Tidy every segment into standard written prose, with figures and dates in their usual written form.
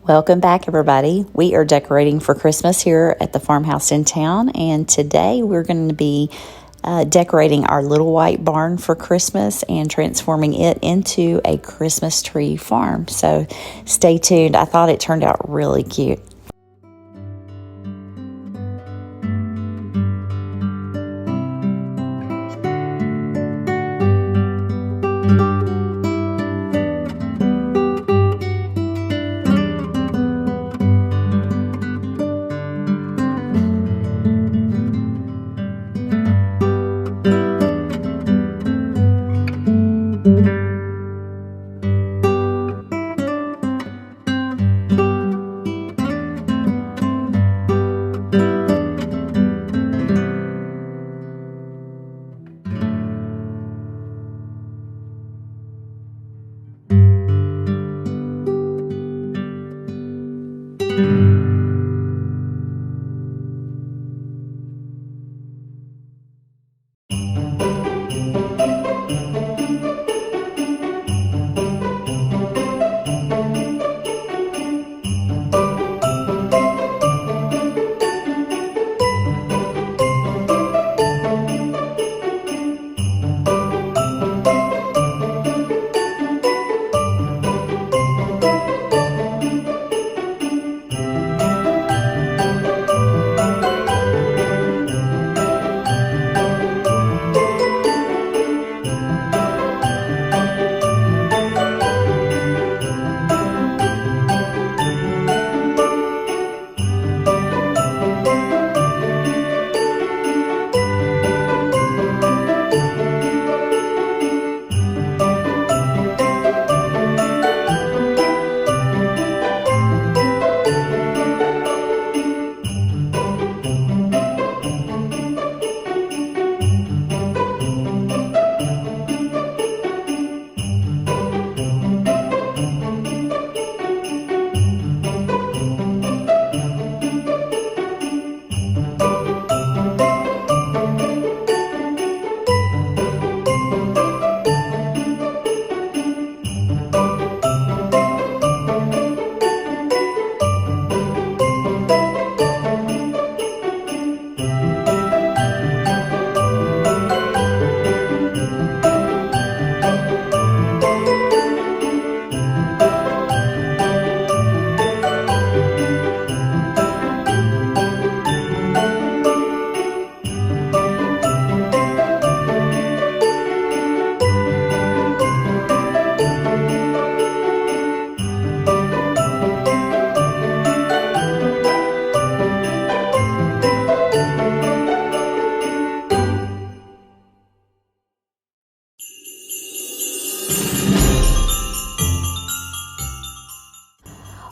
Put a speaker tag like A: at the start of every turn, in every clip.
A: Welcome back, everybody. We are decorating for Christmas here at the farmhouse in town, and today we're going to be decorating our little white barn for Christmas and transforming it into a Christmas tree farm. So stay tuned. I thought it turned out really cute.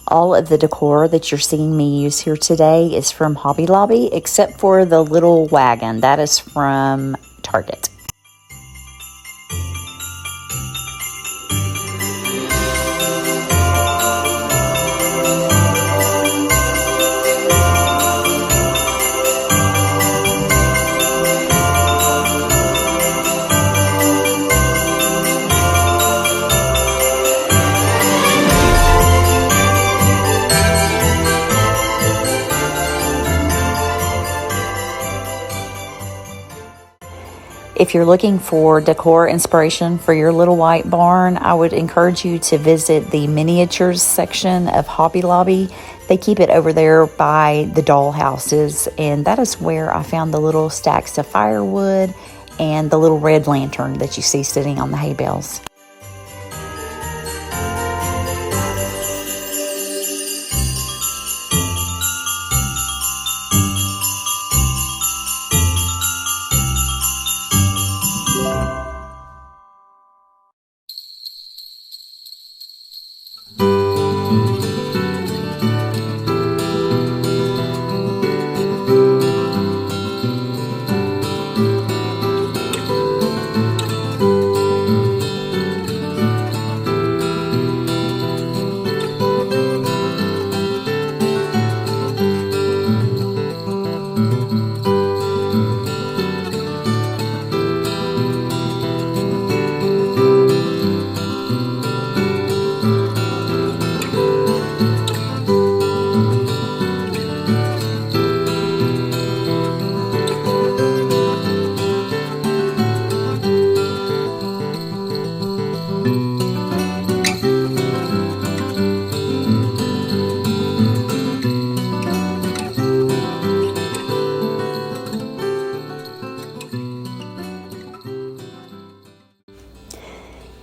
A: All of the decor that you're seeing me use here today is from Hobby Lobby, except for the little wagon. That is from Target. If you're looking for decor inspiration for your little white barn, I would encourage you to visit the miniatures section of Hobby Lobby. They keep it over there by the doll houses, and that is where I found the little stacks of firewood and the little red lantern that you see sitting on the hay bales.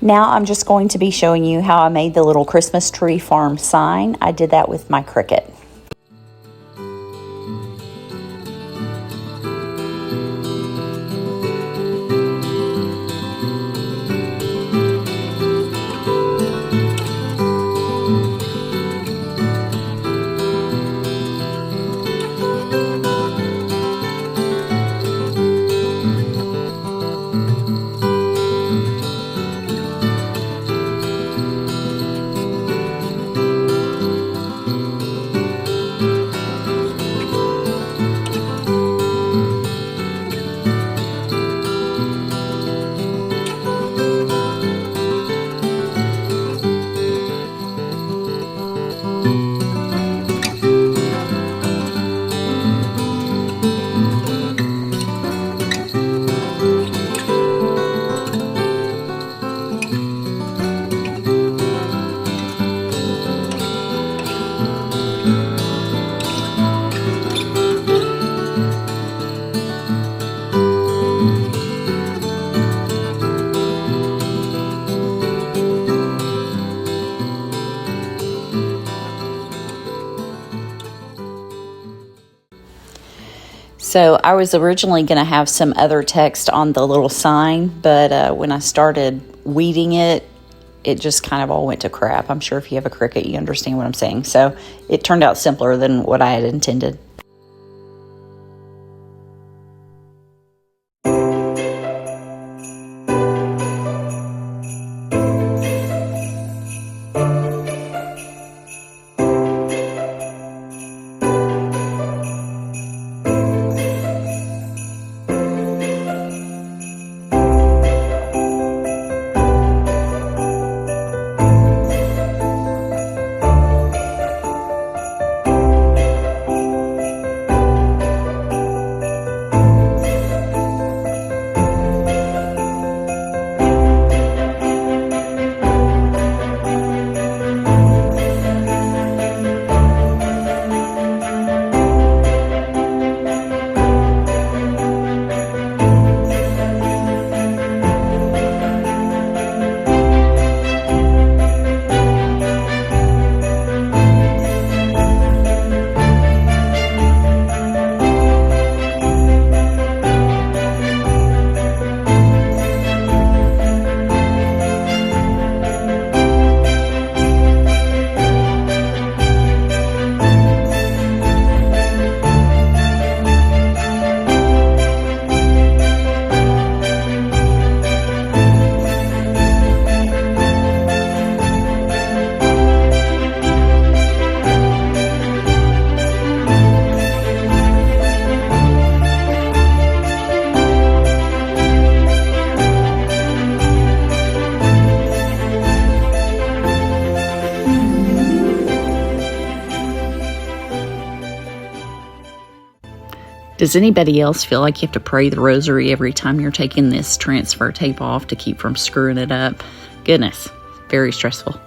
A: Now I'm just going to be showing you how I made the little Christmas tree farm sign. I did that with my Cricut. So I was originally going to have some other text on the little sign, but when I started weeding it, it just kind of all went to crap. I'm sure if you have a Cricut, you understand what I'm saying. So it turned out simpler than what I had intended. Does anybody else feel like you have to pray the rosary every time you're taking this transfer tape off to keep from screwing it up? Goodness, very stressful.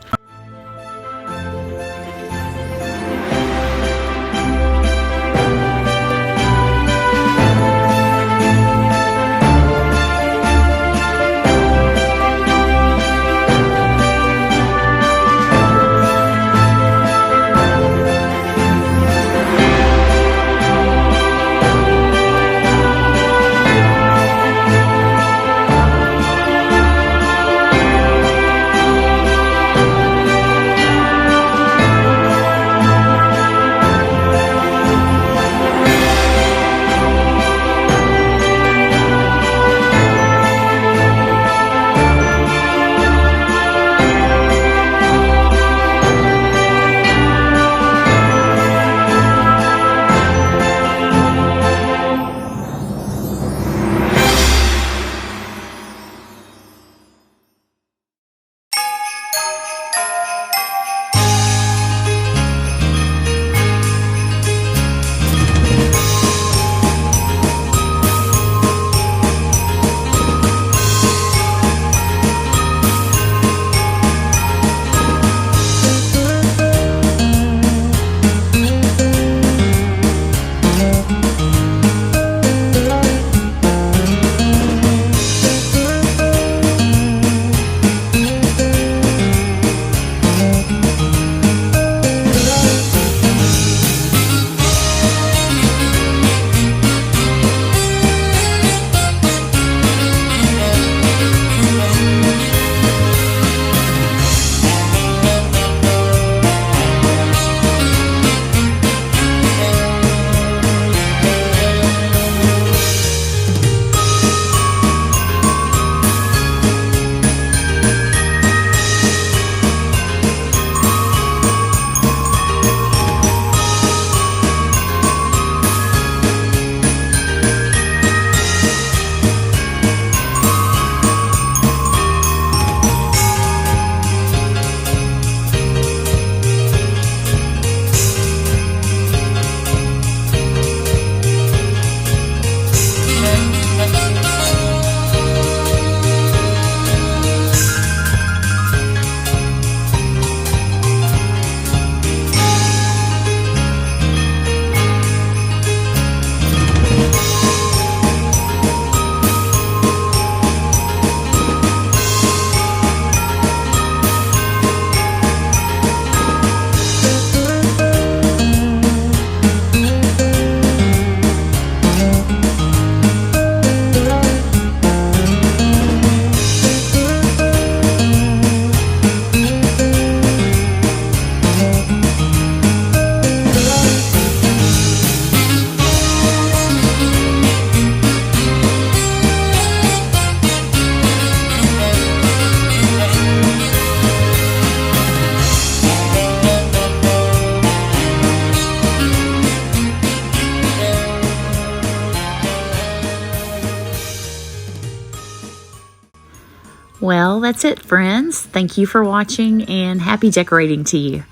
A: Well, that's it, friends. Thank you for watching and happy decorating to you.